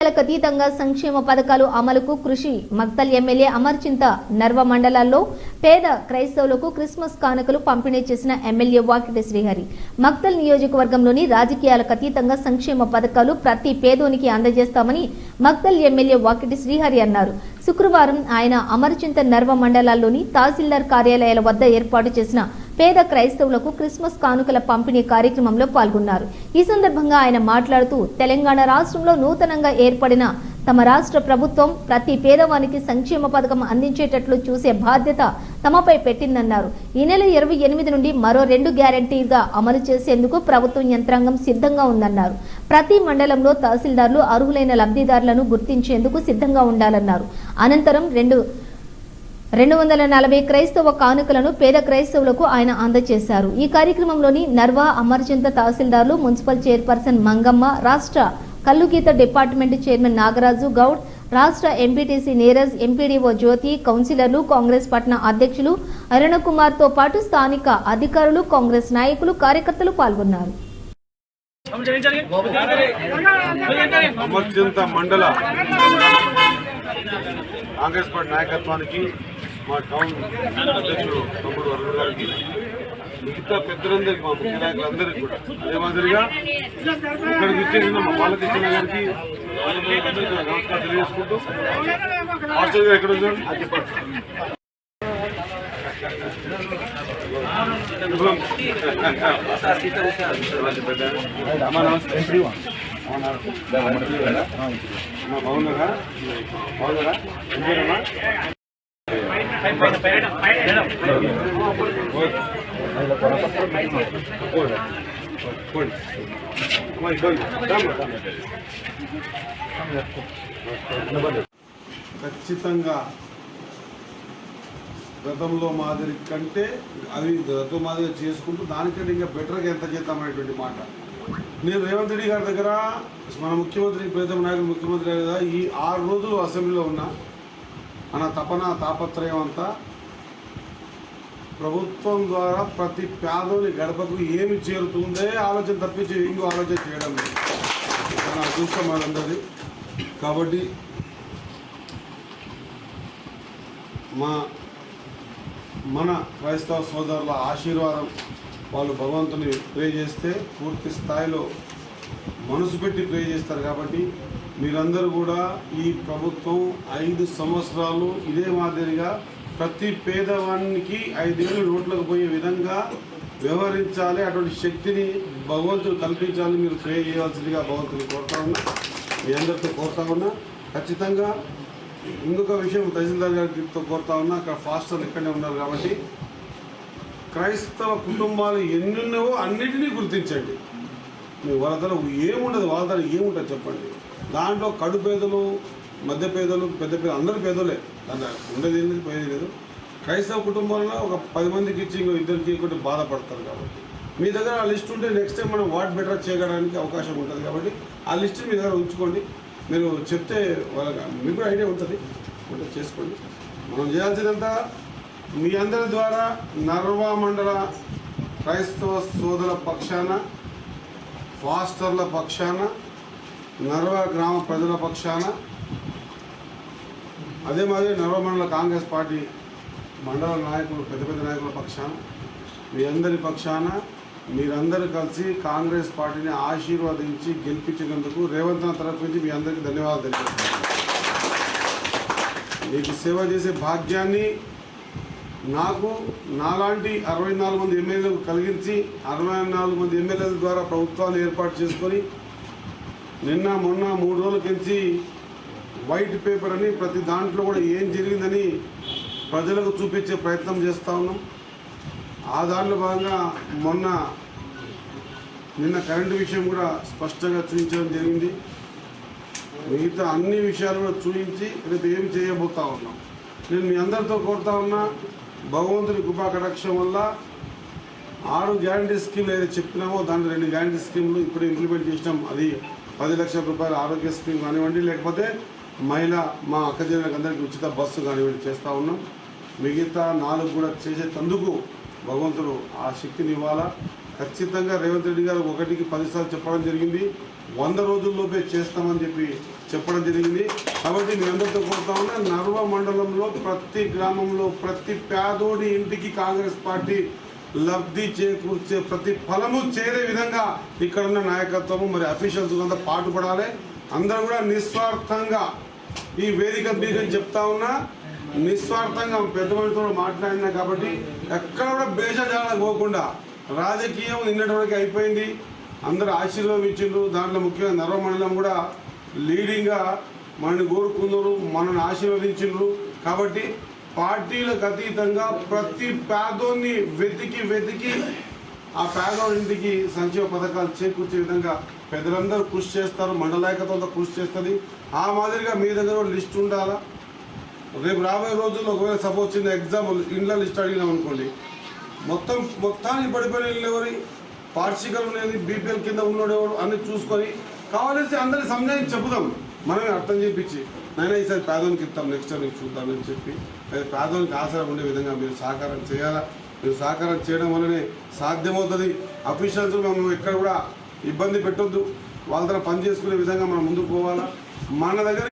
అతీతంగా సంక్షేమ పథకాలు అమలుకు కృషి మక్తల్ ఎమ్మెల్యే అమర్చింత నర్వ మండలాల్లో పేద క్రైస్తవులకు క్రిస్మస్ కానుకలు పంపిణీ చేసిన ఎమ్మెల్యే వాకిటి శ్రీహరి మక్తల్ నియోజకవర్గంలోని రాజకీయాలకు అతీతంగా సంక్షేమ పథకాలు ప్రతి పేదోనికి అందజేస్తామని మక్తల్ ఎమ్మెల్యే వాకిటి శ్రీహరి అన్నారు. శుక్రవారం ఆయన అమర్చింత నర్వ మండలాల్లోని తహసీల్దార్ కార్యాలయాల వద్ద ఏర్పాటు చేసిన పేద క్రైస్తవులకు క్రిస్మస్ కానుకల పంపిణీ కార్యక్రమంలో పాల్గొన్నారు. ఈ సందర్భంగా ఆయన మాట్లాడుతూ తెలంగాణ రాష్ట్రంలో నూతనంగా ఏర్పడిన తమ రాష్ట్ర ప్రభుత్వం ప్రతి పేదవానికి సంక్షేమ పథకం అందించేటట్లు చూసే బాధ్యత తమపై పెట్టిందన్నారు. ఈ నెల 28 నుండి మరో 2 గ్యారంటీగా అమలు చేసేందుకు ప్రభుత్వం యంత్రాంగం సిద్ధంగా ఉందన్నారు. ప్రతి మండలంలో తహసీల్దార్లు అర్హులైన లబ్ధిదారులను గుర్తించేందుకు సిద్ధంగా ఉండాలన్నారు. అనంతరం 240 క్రైస్తవ కానుకలను పేద క్రైస్తవులకు ఆయన అందజేశారు. ఈ కార్యక్రమంలోని నర్వా అమర్చింత తహసీల్దార్లు, మున్సిపల్ చైర్పర్సన్ మంగమ్మ, రాష్ట్ర కల్లుగీత డిపార్ట్మెంట్ చైర్మన్ నాగరాజు గౌడ్, రాష్ట్ర ఎంపీటీసీ నీరజ్, ఎంపీడీఓ జ్యోతి, కౌన్సిలర్లు, కాంగ్రెస్ పట్టణ అధ్యక్షులు అరుణకుమార్ తో పాటు స్థానిక అధికారులు, కాంగ్రెస్ నాయకులు, కార్యకర్తలు పాల్గొన్నారు. అమర్చింత మండల కాంగ్రెస్ పార్టీ నాయకత్వానికి, మా టౌన్ అధ్యక్షుడు తమ్ముడు వరుణ్ గారికి, మిగతా పెద్దలందరికీ, మా ముఖ్య నాయకులందరికీ కూడా అదే మాదిరిగా ఇక్కడికి ఇచ్చేసిన మా బాలకృష్ణ గారికి అందరికీ నమస్కారం తెలియజేసుకుంటూ, హాస్టల్ గారు ఎక్కడ ఉన్నారు? బాగున్నారా? బాగున్నారా? ఖచ్చితంగా గతంలో మాదిరి కంటే అది గతం మాదిరిగా చేసుకుంటూ దానికంటే ఇంకా బెటర్గా ఎంత చేద్దామనేటువంటి మాట. నేను రేవంత్ రెడ్డి గారి దగ్గర, మన ముఖ్యమంత్రి, ప్రీతం నాయకులు ముఖ్యమంత్రి గారి దగ్గర ఈ 6 రోజులు అసెంబ్లీలో ఉన్నా. మన తాపత్రయం అంతా ప్రభుత్వం ద్వారా ప్రతి పేదోని గడపకు ఏమి చేరుతుందే ఆలోచన తప్పించి ఇంకో ఆలోచన చేయడం లేదు. మన అదృష్టం వాళ్ళందరిది. కాబట్టి మన క్రైస్తవ సోదరుల ఆశీర్వాదం, వాళ్ళు భగవంతుని ప్రే చేస్తే పూర్తి స్థాయిలో మనసు పెట్టి ప్రే చేస్తారు. కాబట్టి మీరందరూ కూడా ఈ ప్రభుత్వం 5 సంవత్సరాలు ఇదే మాదిరిగా ప్రతి పేదవానికి 5 ఏళ్ళు రోడ్లకు పోయే విధంగా వ్యవహరించాలి. అటువంటి శక్తిని భగవంతుడు కల్పించాలి. మీరు ప్రే చేయాల్సిందిగా భగవంతుని కోరుతా ఉన్నా, మీ అందరితో కోరుతా ఉన్నా. ఖచ్చితంగా ఇంకొక విషయం తహసీల్దార్ గారితో కోరుతా ఉన్నా, అక్కడ ఫాస్టర్లు ఇక్కడనే ఉన్నారు కాబట్టి క్రైస్తవ కుటుంబాలు ఎన్నున్నావో అన్నిటినీ గుర్తించండి. మీ వాళ్ళ దగ్గర ఏముండదు, వాళ్ళ దగ్గర ఏముంటుంది చెప్పండి. దాంట్లో కడు పేదలు, మధ్య పేదలు, పెద్ద పేదలు, అందరూ పేదలే. దాంట్లో ఉండేది ఏంటి, పోయేది లేదు. క్రైస్తవ కుటుంబాల్లో ఒక 10 మందికి ఇచ్చి ఇంకో 2కి కొంచెం బాధపడతారు. కాబట్టి మీ దగ్గర ఆ లిస్ట్ ఉంటే నెక్స్ట్ టైం మనం వాట్ బెటర్ చేయడానికి అవకాశం ఉంటుంది. కాబట్టి ఆ లిస్ట్ మీ దగ్గర ఉంచుకోండి. మీరు చెప్తే వాళ్ళకి మీకు కూడా ఐడియా ఉంటుంది, చేసుకోండి. మనం చేయాల్సిందంతా మీ అందరి ద్వారా నర్వా మండల క్రైస్తవ సోదరుల పక్షాన, ఫాస్టర్ల పక్షాన, నర్వా గ్రామ ప్రజల పక్షాన, అదే మాదిరి నర్వా మండల కాంగ్రెస్ పార్టీ మండల నాయకులు, పెద్ద నాయకుల పక్షాన, మీ అందరి పక్షాన మీరందరూ కలిసి కాంగ్రెస్ పార్టీని ఆశీర్వదించి గెలిపించినందుకు రేవంత్ తరఫు నుంచి మీ అందరికీ ధన్యవాదాలు తెలియజేస్తున్నాను. మీకు సేవ చేసే భాగ్యాన్ని నాకు, నాలాంటి 64 మంది ఎమ్మెల్యేలకు కలిగించి 64 మంది ఎమ్మెల్యేల ద్వారా ప్రభుత్వాన్ని ఏర్పాటు చేసుకొని నిన్న మొన్న 3 రోజుల నుంచి వైట్ పేపర్ అని ప్రతి దాంట్లో కూడా ఏం జరిగిందని ప్రజలకు చూపించే ప్రయత్నం చేస్తూ ఉన్నాం. ఆ దాంట్లో భాగంగా నిన్న కరెంటు విషయం కూడా స్పష్టంగా చూపించడం జరిగింది. మిగతా అన్ని విషయాలు కూడా చూపించి రేపు ఏం చేయబోతా ఉన్నాం. నేను మీ అందరితో కోరుతా ఉన్నా, భగవంతుని కృపా కటాక్షం వల్ల 6 గ్యారంటీ స్కీమ్లు ఏదైతే చెప్పినామో దాంట్లో 2 గ్యారంటీ స్కీమ్లు ఇప్పుడు ఇంప్లిమెంట్ చేసినాం. అది 10 లక్షల రూపాయల ఆరోగ్య స్కీమ్ కానివ్వండి, లేకపోతే మా అక్కజనులకు అందరికీ ఉచిత బస్సు కానివ్వండి చేస్తూ ఉన్నాం. మిగతా 4 కూడా చేసేటందుకు భగవంతుడు ఆ శక్తిని ఇవ్వాలా. ఖచ్చితంగా రేవంత్ రెడ్డి గారు 1కి 10 సార్లు చెప్పడం జరిగింది. 100 రోజుల్లోపే చేస్తామని చెప్పడం జరిగింది. కాబట్టి మీ అందరితో కోరుతా ఉన్నా, నర్వ మండలంలో ప్రతి గ్రామంలో ప్రతి పేదోడి ఇంటికి కాంగ్రెస్ పార్టీ లబ్ధి చేకూర్చే ప్రతి ఫలము చేరే విధంగా ఇక్కడున్న నాయకత్వము మరి అఫీషియల్స్ అంతా పాటుపడాలి. అందరూ కూడా నిస్వార్థంగా ఈ వేదిక మీద చెప్తా ఉన్నా, నిస్వార్థంగా పెద్ద మనిషితో మాట్లాడినా కాబట్టి ఎక్కడ కూడా భేషజాలకు పోకుండా రాజకీయం నిన్నటి వరకు అయిపోయింది. అందరూ ఆశీర్వాదం ఇచ్చిండ్రు. దాంట్లో ముఖ్యంగా నర్వ మండలం కూడా లీడింగ్గా మనని కోరుకున్నారు, మనల్ని ఆశీర్వదించిండ్రు. కాబట్టి పార్టీలకు అతీతంగా ప్రతి పేదోన్ని వెతికి ఆ పేదోడింటికి సంక్షేమ పథకాలు చేకూర్చే విధంగా పెద్దలందరూ కృషి చేస్తారు, మండలాయకత్వంతో కృషి చేస్తుంది. ఆ మాదిరిగా మీ దగ్గర లిస్ట్ ఉండాలా. రేపు రాబోయే రోజుల్లో ఒకవేళ సపోజ్ చిన్న ఎగ్జాంపుల్ ఇండ్ల లిస్ట్ అడిగినాం అనుకోండి, మొత్తానికి పడిపోయిన ఇల్లు ఎవరి, పార్షికలు ఉన్నది, బీపీఎల్ కింద ఉన్నాడు ఎవరు అన్ని చూసుకొని కావాల్సి అందరినీ సంజాయించి చెబుదాం, మనమే అర్థం చేయించి నైనా ఈసారి పేదోనికి ఇస్తాం, నెక్స్ట్ టైం చూద్దామని చెప్పి పేదోనికి ఆసరా ఉండే విధంగా మీరు సహకారం చేయాలా. మీరు సహకారం చేయడం వల్లనే సాధ్యమవుతుంది. అఫీషియల్స్ మనం ఎక్కడ కూడా ఇబ్బంది పెట్టొద్దు, వాళ్ళతో పని చేసుకునే విధంగా మనం ముందుకు పోవాలా. మన దగ్గర